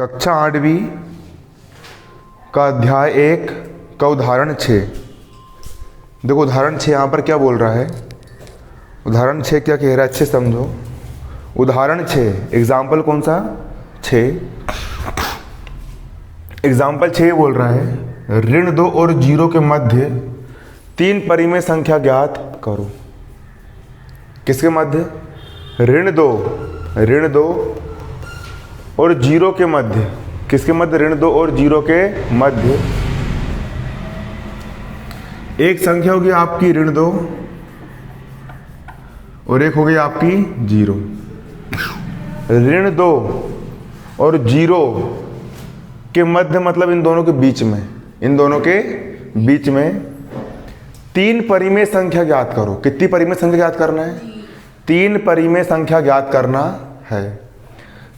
कक्षा 8वीं का अध्याय 1 का उदाहरण 6। देखो उदाहरण 6 यहाँ पर क्या बोल रहा है। उदाहरण 6 क्या कह रहा है, अच्छे समझो। उदाहरण 6 एग्जाम्पल कौन सा 6, एग्जाम्पल 6 बोल रहा है ऋण 2 और 0 के मध्य 3 परिमेय संख्या ज्ञात करो। किसके मध्य? ऋण 2 और 0 के मध्य। किसके मध्य? ऋण 2 और 0 के मध्य एक संख्या होगी आपकी ऋण 2 और एक हो गई आपकी 0। ऋण 2 और 0 के मध्य मतलब इन दोनों के बीच में, इन दोनों के बीच में 3 परिमेय संख्या ज्ञात करो। कितनी परिमेय संख्या ज्ञात करना है? 3 परिमेय संख्या ज्ञात करना है।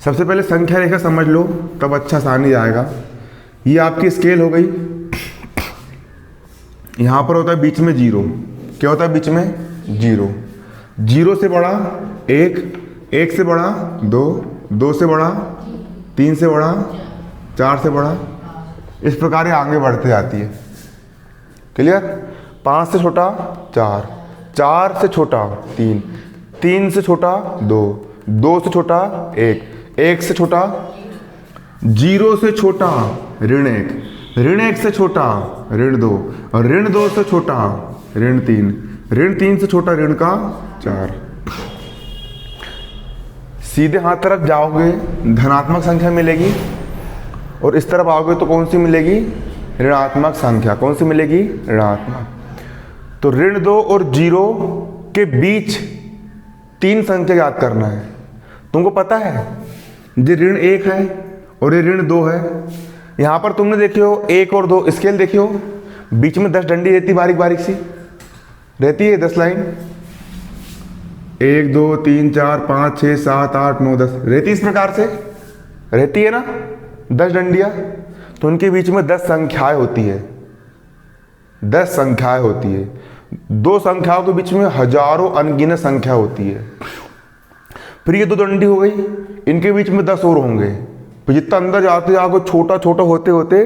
सबसे पहले संख्या रेखा समझ लो, तब अच्छा आसानी आएगा। ये आपकी स्केल हो गई। यहां पर होता है बीच में 0। क्या होता है बीच में? 0। 0 से बड़ा 1, 1 से बड़ा 2, 2 से बड़ा 3 से बड़ा 4 से बड़ा, इस प्रकार ये आगे बढ़ते जाती है। क्लियर? 5 से छोटा 4, 4 से छोटा 3, 3 से छोटा 2, 2 से छोटा 1, 1 से छोटा 0 से छोटा ऋण 1, ऋण 1 से छोटा ऋण 2 और ऋण 2 से छोटा ऋण 3, ऋण 3 से छोटा ऋण का 4। सीधे हाथ तरफ जाओगे धनात्मक संख्या मिलेगी और इस तरफ आओगे तो कौन सी मिलेगी? ऋणात्मक संख्या। कौन सी मिलेगी? ऋणात्मक। तो ऋण 2 और 0 के बीच 3 संख्या याद करना है। तुमको पता है ये ऋण 1 है और ये ऋण 2 है। यहां पर तुमने देखियो 1 और 2 स्केल देखियो, बीच में 10 डंडी रहती, बारीक बारीक सी रहती है, 10 लाइन। 1 2 3 4 5 6 7 8 9 10 रहती इस प्रकार से रहती है ना, 10 डंडियां। तो उनके बीच में 10 संख्याएं होती है, 10 संख्याएं होती है। 2 संख्याओं के बीच में हजारों अनगिनत संख्या होती है। फिर ये 2 डंडी हो गई, इनके बीच में 10 और होंगे। फिर जितना अंदर जाते जाओगे छोटा छोटा होते होते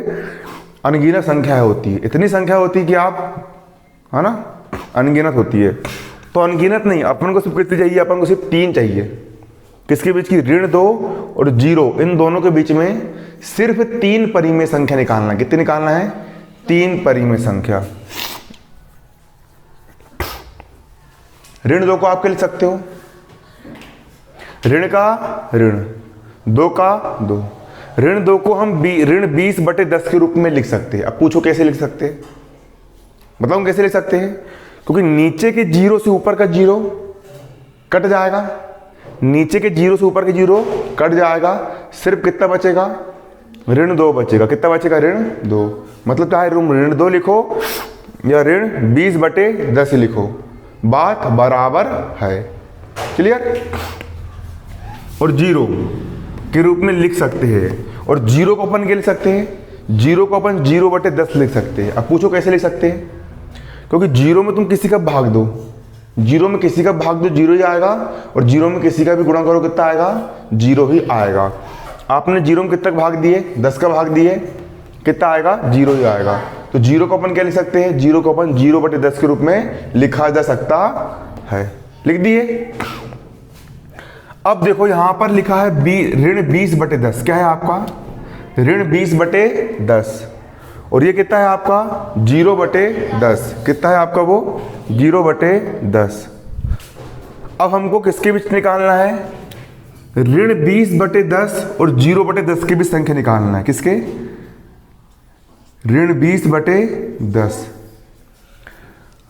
अनगिनत संख्या होती है। इतनी संख्या होती है कि आप, है ना, अनगिनत होती है। तो अनगिनत नहीं, अपन को सिर्फ कितनी चाहिए? अपन को सिर्फ 3 चाहिए। किसके बीच की? ऋण 2 और 0, इन दोनों के बीच में सिर्फ 3 परिमेय संख्या निकालना है। कितनी निकालना है? 3 परिमेय संख्या। ऋण 2 को आप क्या लिख सकते हो? ऋण का ऋण, 2 का 2। ऋण 2 को हम ऋण 20/10 के रूप में लिख सकते हैं। अब पूछो कैसे लिख सकते हैं? बताओ कैसे लिख सकते हैं? क्योंकि नीचे के 0 से ऊपर का 0 कट जाएगा, नीचे के 0 से ऊपर के 0 कट जाएगा। सिर्फ कितना बचेगा? ऋण 2 बचेगा। कितना बचेगा? ऋण 2। मतलब चाहे ऋण 2 लिखो या ऋण 20/10 लिखो, बात बराबर है। क्लियर? और 0 के रूप में लिख सकते हैं। और 0 को अपन क्या लिख सकते हैं? 0 को अपन 0/10 लिख सकते हैं। अब पूछो कैसे लिख सकते हैं? क्योंकि 0 में तुम किसी का भाग दो, 0 में किसी का भाग दो 0 ही आएगा, और 0 में किसी का भी गुणा करो कितना आएगा? 0 ही आएगा। आपने 0 में कितना भाग दिए? 10 का भाग दिए, कितना आएगा? 0 ही आएगा। तो 0 को अपन क्या लिख सकते हैं? 0 को अपन 0/10 के रूप में लिखा जा सकता है। लिख दिए। अब देखो यहां पर लिखा है ऋण 20/10। क्या है आपका? ऋण 20/10। और ये कितना है आपका? 0/10। कितना है आपका वो? 0/10। अब हमको किसके बीच निकालना है? ऋण 20/10 और 0/10 के बीच संख्या निकालना है। किसके? ऋण 20/10।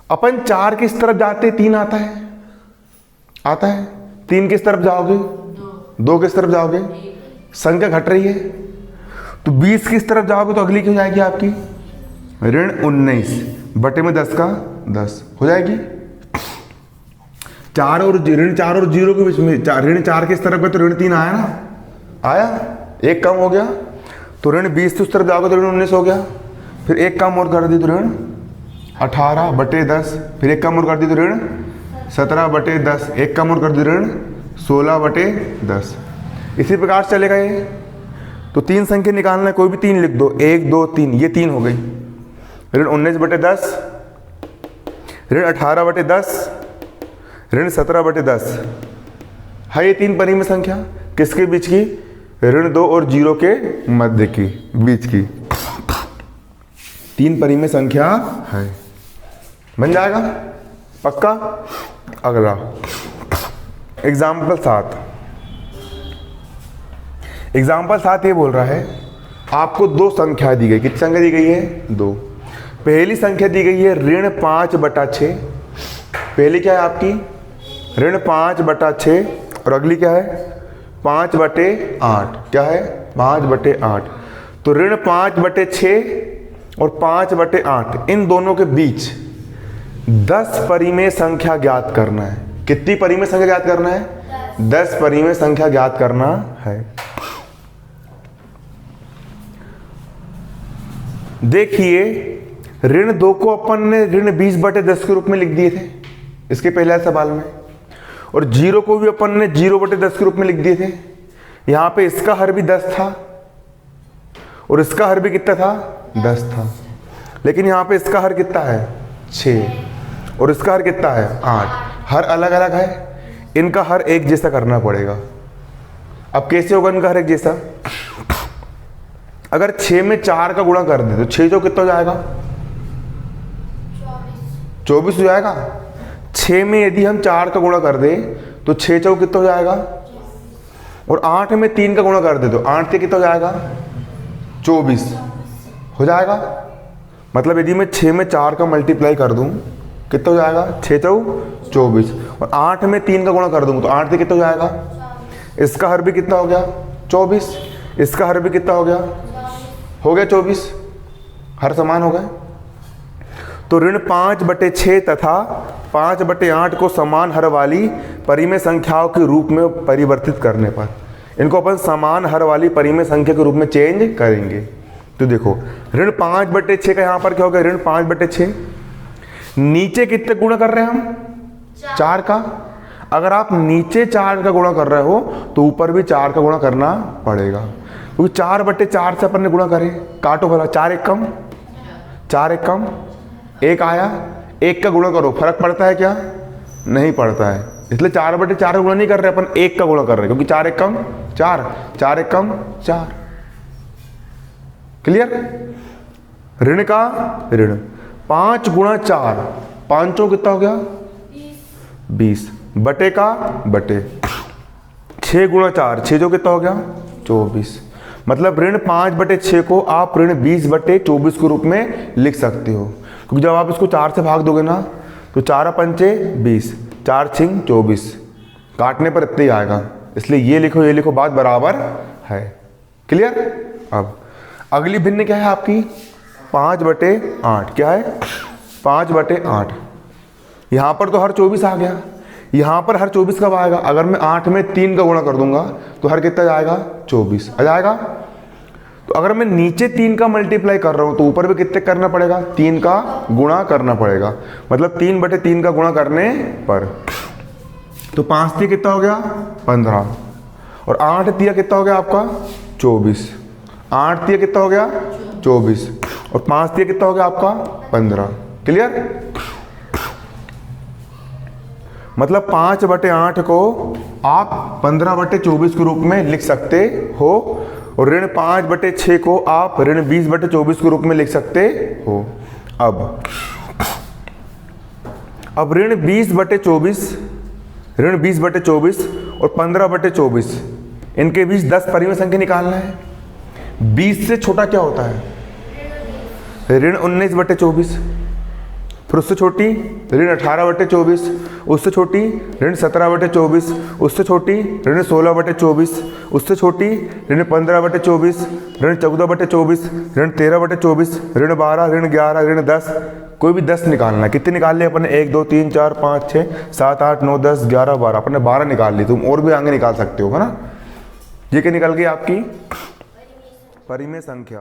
अपन 4 किस तरफ जाते? 3 आता है, आता है। 3 किस तरफ जाओगे? 2 किस तरफ जाओगे? संख्या घट रही है। तो 20 किस तरफ जाओगे तो अगली क्या हो जाएगी आपकी? ऋण 19 बटे में 10 का 10 हो जाएगी। ऋण 4 और 0 के बीच में ऋण 4 किस तरफ है तो ऋण 3 आया ना, आया। एक कम हो गया तो ऋण 20 उस तरफ जाओगे तो ऋण 19 हो गया। फिर एक कम और कर दी तो ऋण 18/10। फिर एक कम और कर दी तो ऋण 17/10। एक कम और कर दी ऋण 16/10। इसी प्रकार से चलेगा ये। तो 3 संख्या निकालना है, कोई भी 3 लिख दो, 1 2 3, ये 3 हो गई। ऋण 19/10, ऋण 18/10, ऋण 17/10 है ये 3 परिमेय संख्या। किसके बीच की? ऋण 2 और 0 के मध्य की, बीच की 3 परिमेय संख्या है। बन जाएगा पक्का। अगला एग्जाम्पल 7। एग्जाम्पल 7 ये बोल रहा है आपको 2 संख्या दी गई। कितनी संख्या दी गई है? 2। पहली संख्या दी गई है ऋण 5/6। पहली क्या है आपकी? ऋण 5/6 और अगली क्या है? 5/8। क्या है? 5/8। तो ऋण 5/6 और 5/8 इन दोनों के बीच 10 परिमेय संख्या ज्ञात करना है। कितनी परिमेय संख्या ज्ञात करना है? 10 परिमेय संख्या ज्ञात करना है। देखिए ऋण 2 को अपन ने ऋण 20/10 के रूप में लिख दिए थे इसके पहले सवाल में, और 0 को भी अपन ने 0/10 के रूप में लिख दिए थे। यहां पे इसका हर भी 10 था और इसका हर भी कितना था? 10 था। लेकिन यहां पे इसका हर कितना है? 6 और इसका हर कितना है? 8। हर अलग अलग है, इनका हर एक जैसा करना पड़ेगा। अब कैसे होगा इनका हर एक जैसा? अगर 6 में 4 का गुणा कर दे तो 6 जो कितना हो जाएगा? 24 हो जाएगा। 6 में यदि हम 4 का गुणा कर दे तो 6 चौक कितना हो जाएगा? और 8 में 3 का गुणा कर दे तो 8 से कितना हो जाएगा? 24 हो जाएगा। मतलब यदि मैं 6 में 4 का मल्टीप्लाई कर दूं कितना हो जाएगा? 6 चौक 24 और 8 में 3 का गुणा कर दूं तो 8 से कितना हो जाएगा? इसका हर भी कितना हो गया? 24। इसका हर भी कितना हो गया? 24। हर समान हो गए। तो ऋण 5/6 तथा 5/8 को समान हर वाली परिमेय संख्याओं के रूप में परिवर्तित करने पर, इनको अपन समान हर वाली परिमेय संख्या के रूप में चेंज करेंगे। तो देखो ऋण 5/6 का यहाँ पर क्या हो गया? ऋण 5/6। नीचे कितने गुणा कर रहे हैं हम? 4 का। अगर आप नीचे 4 का गुणा कर रहे हो तो ऊपर भी 4 का गुणा करना पड़ेगा, क्योंकि 4/4 से अपन ने गुणा करे। काटो भला, 4 एक कम, 4 एक कम, 1 आया। 1 का गुणा करो, फर्क पड़ता है क्या? नहीं पड़ता है। इसलिए 4/4 का गुणा नहीं कर रहे अपन, 1 का गुणा कर रहे हैं, क्योंकि 4 एक कम 4, 4 एक कम 4। क्लियर? ऋण का ऋण 5 × 4, 5 कितना हो गया? 20। बटे का बटे 6 × 4, 6 जो कितना हो गया? 24। मतलब ऋण 5/6 को आप ऋण 20/24 के रूप में लिख सकते हो, क्योंकि जब आप इसको 4 से भाग दोगे ना तो 4 पंचे 20, 4 छिंग 24, काटने पर इतना ही आएगा। इसलिए ये लिखो, बात बराबर है। क्लियर? अब अगली भिन्न क्या है आपकी? 5/8। क्या है? 5/8। यहां पर तो हर 24 आ गया, यहां पर हर 24 कब आएगा? अगर मैं 8 में 3 का गुणा कर दूंगा तो हर कितना जाएगा? 24 आ जाएगा। तो अगर मैं नीचे 3 का मल्टीप्लाई कर रहा हूं तो ऊपर भी कितने करना पड़ेगा? 3 का गुणा करना पड़ेगा। मतलब 3/3 का गुणा करने पर तो 5 3 कितना हो गया? 15 और 8 3 कितना हो गया आपका? 24। 8 3 कितना हो गया? 24 और 5 3 कितना हो गया आपका? 15। क्लियर? मतलब 5/8 को आप 15/24 के रूप में लिख सकते हो और ऋण 5/6 को आप ऋण 20/24 के रूप में लिख सकते हो। अब ऋण 20/24 और 15/24 इनके बीच 10 परिमेय संख्या निकालना है। 20 से छोटा क्या होता है? ऋण 19/24। फिर उससे छोटी ऋण 18/24, उससे छोटी ऋण 17/24, उससे छोटी ऋण 16/24, उससे छोटी ऋण 15/24, ऋण 14/24, ऋण 13/24, ऋण 12, ऋण 11, ऋण 10। कोई भी 10 निकालना है। कितने निकाल लिए अपन ने? 1 2 3 4 5 6 7 8 9 10 11 12। अपन ने 12 निकाल ली। तुम और भी आगे निकाल सकते हो, है ना? ये क्या निकल गई आपकी परिमेय संख्या।